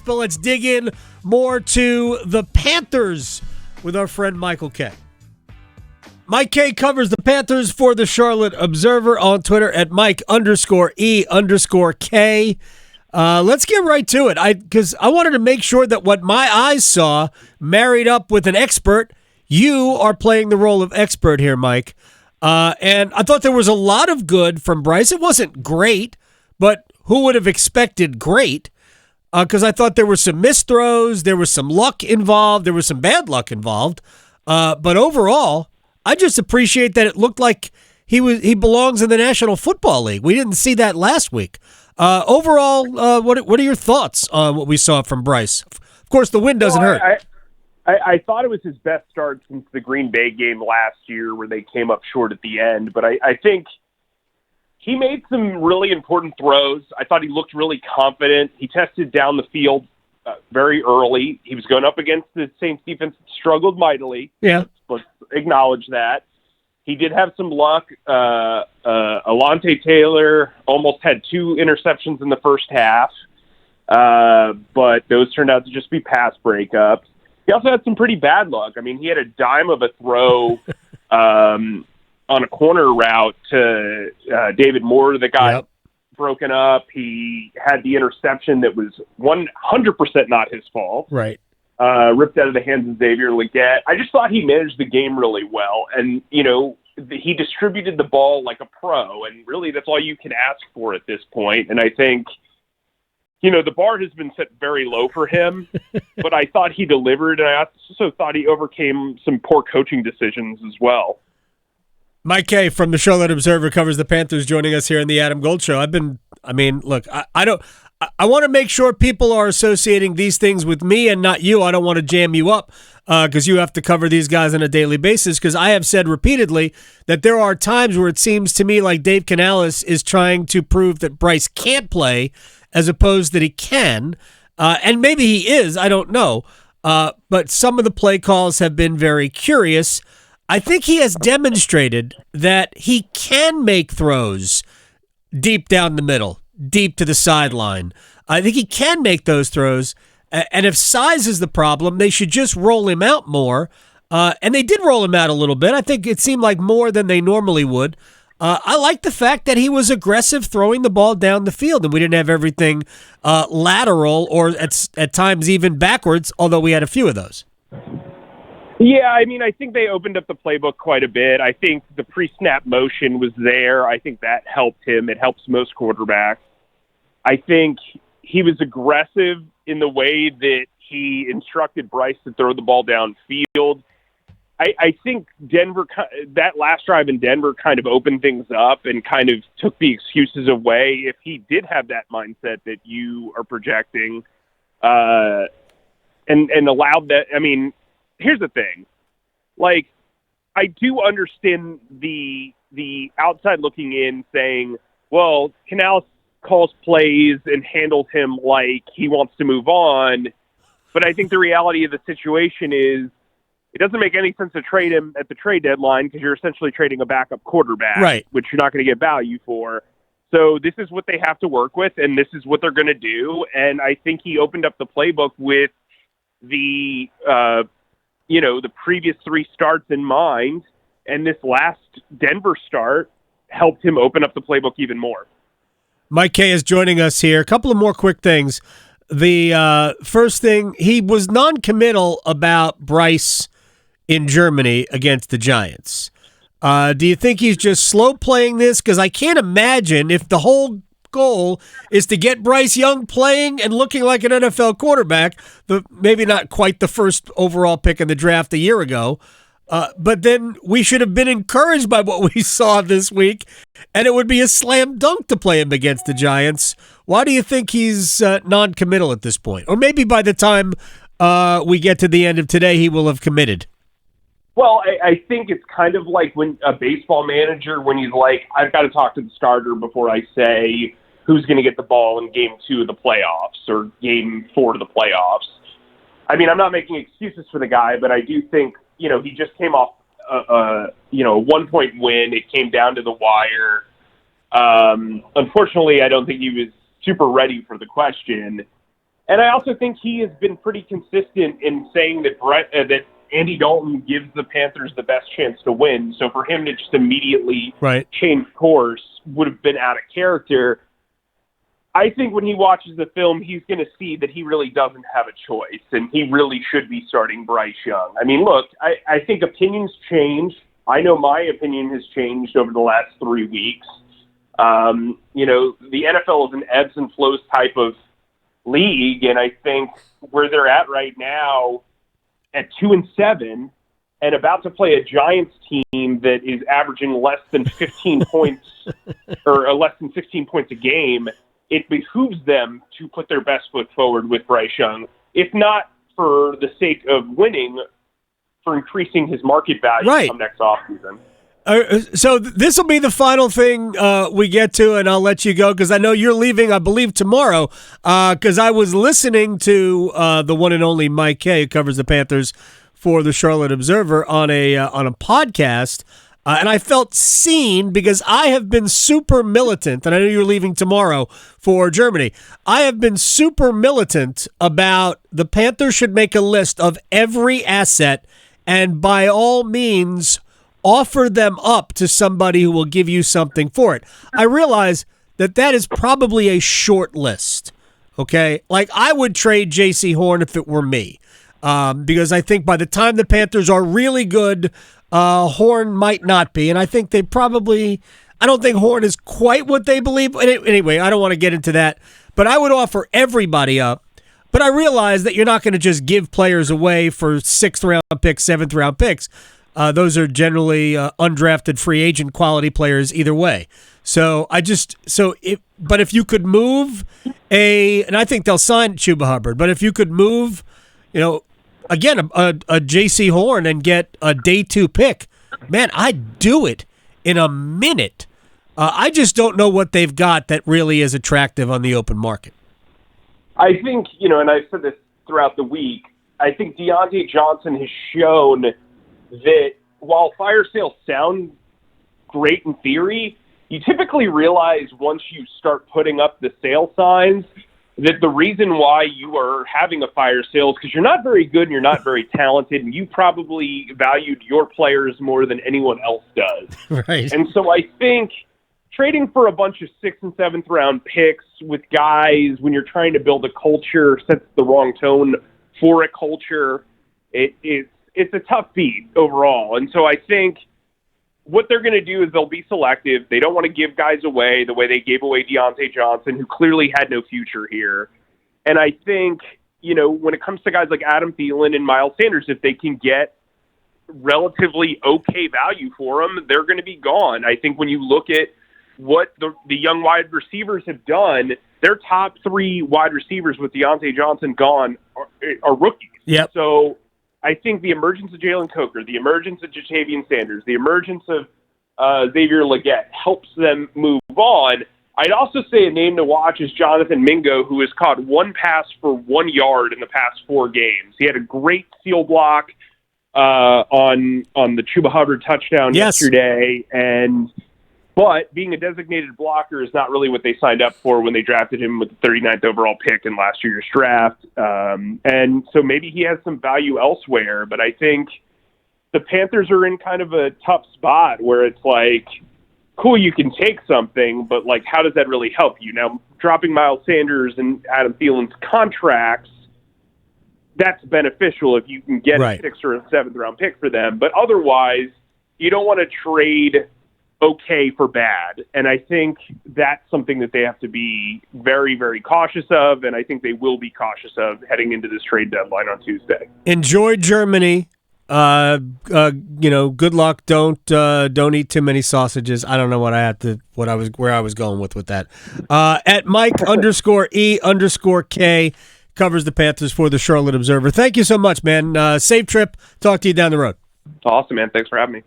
but let's dig in more to the Panthers with our friend Michael Kaye. Mike Kaye covers the Panthers for the Charlotte Observer on Twitter at Mike_E_K. Let's get right to it. Because I wanted to make sure that what my eyes saw married up with an expert. You are playing the role of expert here, Mike. And I thought there was a lot of good from Bryce. It wasn't great, but who would have expected great? Because I thought there were some missed throws, there was some luck involved, there was some bad luck involved. But overall, I just appreciate that it looked like he belongs in the National Football League. We didn't see that last week. Overall, what are your thoughts on what we saw from Bryce? Of course, the win doesn't hurt. I thought it was his best start since the Green Bay game last year where they came up short at the end. But I think he made some really important throws. I thought he looked really confident. He tested down the field very early. He was going up against the Saints defense that struggled mightily. Yeah. Let's acknowledge that. He did have some luck. Alontae Taylor almost had 2 interceptions in the first half, but those turned out to just be pass breakups. He also had some pretty bad luck. I mean, he had a dime of a throw on a corner route to David Moore that got broken up. He had the interception that was 100% not his fault. Right. Ripped out of the hands of Xavier Legette. I just thought he managed the game really well. And, he distributed the ball like a pro. And really, that's all you can ask for at this point. And I think, the bar has been set very low for him. But I thought he delivered. And I also thought he overcame some poor coaching decisions as well. Mike Kaye from the Charlotte Observer covers the Panthers, joining us here in the Adam Gold Show. I want to make sure people are associating these things with me and not you. I don't want to jam you up because you have to cover these guys on a daily basis, because I have said repeatedly that there are times where it seems to me like Dave Canales is trying to prove that Bryce can't play as opposed that he can. And maybe he is, I don't know. But some of the play calls have been very curious. I think he has demonstrated that he can make throws deep down the middle, deep to the sideline. I think he can make those throws, and if size is the problem, they should just roll him out more, and they did roll him out a little bit. I think it seemed like more than they normally would. I like the fact that he was aggressive throwing the ball down the field, and we didn't have everything lateral or at times even backwards, although we had a few of those. Yeah, I mean, I think they opened up the playbook quite a bit. I think the pre-snap motion was there. I think that helped him. It helps most quarterbacks. I think he was aggressive in the way that he instructed Bryce to throw the ball downfield. I think Denver, that last drive in Denver kind of opened things up and kind of took the excuses away. If he did have that mindset that you are projecting and allowed that, I mean, here's the thing. Like, I do understand the outside looking in saying, well, Canales calls plays and handles him like he wants to move on. But I think the reality of the situation is it doesn't make any sense to trade him at the trade deadline because you're essentially trading a backup quarterback, right, which you're not going to get value for. So this is what they have to work with, and this is what they're going to do. And I think he opened up the playbook with the the previous 3 starts in mind, and this last Denver start helped him open up the playbook even more. Mike Kaye is joining us here. A couple of more quick things. The first thing, he was non-committal about Bryce in Germany against the Giants. Do you think he's just slow playing this? Because I can't imagine if the whole goal is to get Bryce Young playing and looking like an NFL quarterback, maybe not quite the first overall pick in the draft a year ago, but then we should have been encouraged by what we saw this week, and it would be a slam dunk to play him against the Giants. Why do you think he's non-committal at this point? Or maybe by the time we get to the end of today, he will have committed. Well, I think it's kind of like when a baseball manager, when he's like, I've got to talk to the starter before I say who's going to get the ball in game 2 of the playoffs or game 4 of the playoffs. I mean, I'm not making excuses for the guy, but I do think, he just came off a 1-point win. It came down to the wire. Unfortunately, I don't think he was super ready for the question. And I also think he has been pretty consistent in saying that that Andy Dalton gives the Panthers the best chance to win. So for him to just immediately change course would have been out of character. I think when he watches the film, he's going to see that he really doesn't have a choice, and he really should be starting Bryce Young. I mean, look, I think opinions change. I know my opinion has changed over the last 3 weeks. The NFL is an ebbs and flows type of league, and I think where they're at right now at 2-7 and about to play a Giants team that is averaging less than 15 points or less than 16 points a game, it behooves them to put their best foot forward with Bryce Young, if not for the sake of winning, for increasing his market value come next offseason. So this will be the final thing we get to, and I'll let you go because I know you're leaving, I believe, tomorrow. Because I was listening to the one and only Mike Kaye, who covers the Panthers for the Charlotte Observer, on a podcast, and I felt seen because I have been super militant, and I know you're leaving tomorrow for Germany. I have been super militant about the Panthers should make a list of every asset, and by all means offer them up to somebody who will give you something for it. I realize that is probably a short list, okay? Like, I would trade J.C. Horn if it were me, because I think by the time the Panthers are really good, Horn might not be, and I think I don't think Horn is quite what they believe. Anyway, I don't want to get into that, but I would offer everybody up. But I realize that you're not going to just give players away for 6th-round picks, 7th-round picks. Those are generally undrafted free agent quality players either way. But if you could move and I think they'll sign Chuba Hubbard, but if you could move, again, a J.C. Horn and get a day 2 pick, man, I'd do it in a minute. I just don't know what they've got that really is attractive on the open market. I think, and I've said this throughout the week, I think Deontay Johnson has shown that while fire sales sound great in theory, you typically realize once you start putting up the sale signs that the reason why you are having a fire sale is because you're not very good and you're not very talented, and you probably valued your players more than anyone else does. Right. And so I think trading for a bunch of 6th and 7th round picks with guys when you're trying to build a culture sets the wrong tone for a culture. It's a tough beat overall. And so I think what they're going to do is they'll be selective. They don't want to give guys away the way they gave away Deontay Johnson, who clearly had no future here. And I think, when it comes to guys like Adam Thielen and Miles Sanders, if they can get relatively okay value for them, they're going to be gone. I think when you look at what the young wide receivers have done, their top 3 wide receivers with Deontay Johnson gone are rookies. Yep. So I think the emergence of Jalen Coker, the emergence of Jatavian Sanders, the emergence of Xavier Legette helps them move on. I'd also say a name to watch is Jonathan Mingo, who has caught 1 pass for 1 yard in the past 4 games. He had a great seal block on the Chuba Hubbard touchdown yesterday, but being a designated blocker is not really what they signed up for when they drafted him with the 39th overall pick in last year's draft. And so maybe he has some value elsewhere, but I think the Panthers are in kind of a tough spot where it's like, cool, you can take something, but like, how does that really help you? Now, dropping Miles Sanders and Adam Thielen's contracts, that's beneficial if you can get a 6th or a 7th round pick for them. But otherwise, you don't want to trade okay for bad. And I think that's something that they have to be very, very cautious of, and I think they will be cautious of heading into this trade deadline on Tuesday. Enjoy Germany. Good luck. Don't eat too many sausages. I don't know where I was going with that. At Mike _E_K covers the Panthers for the Charlotte Observer. Thank you so much, man. Safe trip. Talk to you down the road. Awesome, man. Thanks for having me.